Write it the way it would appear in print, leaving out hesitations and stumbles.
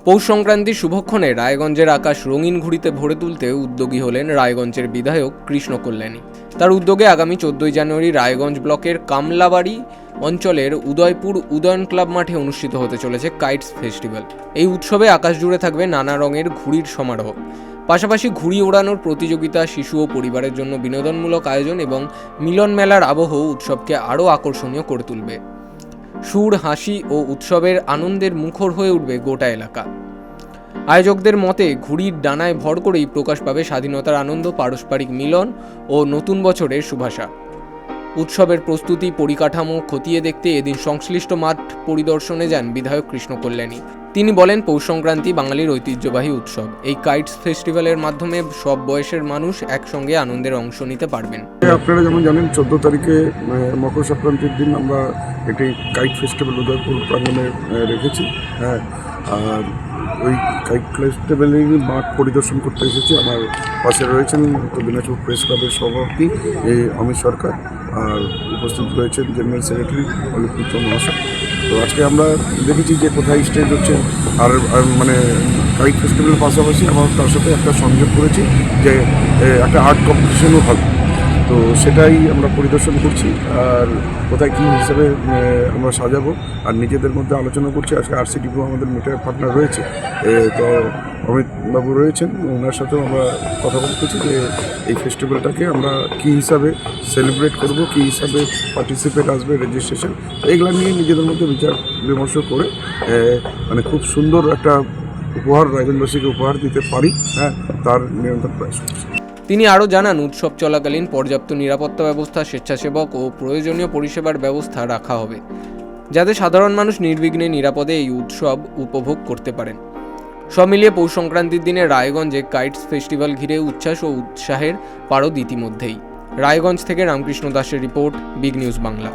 পৌষ সংক্রান্তির শুভক্ষণে রায়গঞ্জের আকাশ রঙিন ঘুড়িতে ভরে তুলতে উদ্যোগী হলেন রায়গঞ্জের বিধায়ক কৃষ্ণ কল্যাণী। তার উদ্যোগে আগামী 14 জানুয়ারি রায়গঞ্জ ব্লকের কামলাবাড়ি অঞ্চলের উদয়পুর উদয়ন ক্লাব মাঠে অনুষ্ঠিত হতে চলেছে কাইটস ফেস্টিভ্যাল। এই উৎসবে আকাশ জুড়ে থাকবে নানা রঙের ঘুড়ির সমারোহ, পাশাপাশি ঘুড়ি ওড়ানোর প্রতিযোগিতা, শিশু ও পরিবারের জন্য বিনোদনমূলক আয়োজন এবং মিলন মেলার আবহ উৎসবকে আরও আকর্ষণীয় করে তুলবে। সুর, হাসি ও উৎসবের আনন্দের মুখর হয়ে উঠবে গোটা এলাকা। আয়োজকদের মতে ঘুড়ির ডানায় ভর করেই প্রকাশ পাবে স্বাধীনতার আনন্দ, পারস্পরিক মিলন ও নতুন বছরের শুভাশা। উৎসবের প্রস্তুতি পরিকাঠামো খতিয়ে দেখতে এদিন সংশ্লিষ্ট মাঠ পরিদর্শনে যান বিধায়ক কৃষ্ণ কল্যাণী। তিনি বলেন, পৌষ সংক্রান্তি বাঙালির ঐতিহ্যবাহী উৎসব। এই কাইটস ফেস্টিভ্যালের মাধ্যমে সব বয়সের মানুষ একসঙ্গে আনন্দের অংশ নিতে পারবেন। আপনারা যেমন জানেন 14 তারিখে মকর সংক্রান্তির দিন আমরা একটি কাইট ফেস্টিভ্যাল উদয়পুর প্রাঙ্গণে রেখেছি। আর ওই কাইট ফেস্টিভ্যালেরই মাঠ পরিদর্শন করতে এসেছি। আমার পাশে রয়েছেন উত্তর দিনাজপুর প্রেস ক্লাবের সভাপতি অমিত সরকার, আর উপস্থিত রয়েছেন জেনারেল সেক্রেটারি অলিভ মিত্র মহাশয়। তো আজকে আমরা দেখেছি যে কোথায় স্টেজ হচ্ছে, আর মানে কাইট ফেস্টিভ্যালের পাশাপাশি আমরা তার সাথে একটা সংযোগ করেছি যে একটা আর্ট কম্পিটিশনও হবে। তো সেটাই আমরা পরিদর্শন করছি, আর কোথায় কী হিসেবে আমরা সাজাবো আর নিজেদের মধ্যে আলোচনা করছি। আজকে RCDPO আমাদের মিটার পার্টনার রয়েছে, তো অমিত বাবু রয়েছেন, ওনার সাথেও আমরা কথা বলতেছি যে এই ফেস্টিভ্যালটাকে আমরা কী হিসাবে সেলিব্রেট করব, কী হিসাবে পার্টিসিপেট আসবে, রেজিস্ট্রেশন, এগুলো নিয়ে নিজেদের মধ্যে বিচার বিমর্শ করে মানে খুব সুন্দর একটা উপহার রায়গঞ্জবাসীকে উপহার দিতে পারি, তার নিরন্তর প্রয়াস করছি। তিনি আরও জানান, উৎসব চলাকালীন পর্যাপ্ত নিরাপত্তা ব্যবস্থা, স্বেচ্ছাসেবক ও প্রয়োজনীয় পরিষেবার ব্যবস্থা রাখা হবে, যাতে সাধারণ মানুষ নির্বিঘ্নে নিরাপদে এই উৎসব উপভোগ করতে পারেন। সব মিলিয়ে পৌষ সংক্রান্তির দিনে রায়গঞ্জে কাইটস ফেস্টিভ্যাল ঘিরে উচ্ছ্বাস ও উৎসাহের পারদ ইতিমধ্যেই। রায়গঞ্জ থেকে রামকৃষ্ণ দাসের রিপোর্ট, বিগ নিউজ বাংলা।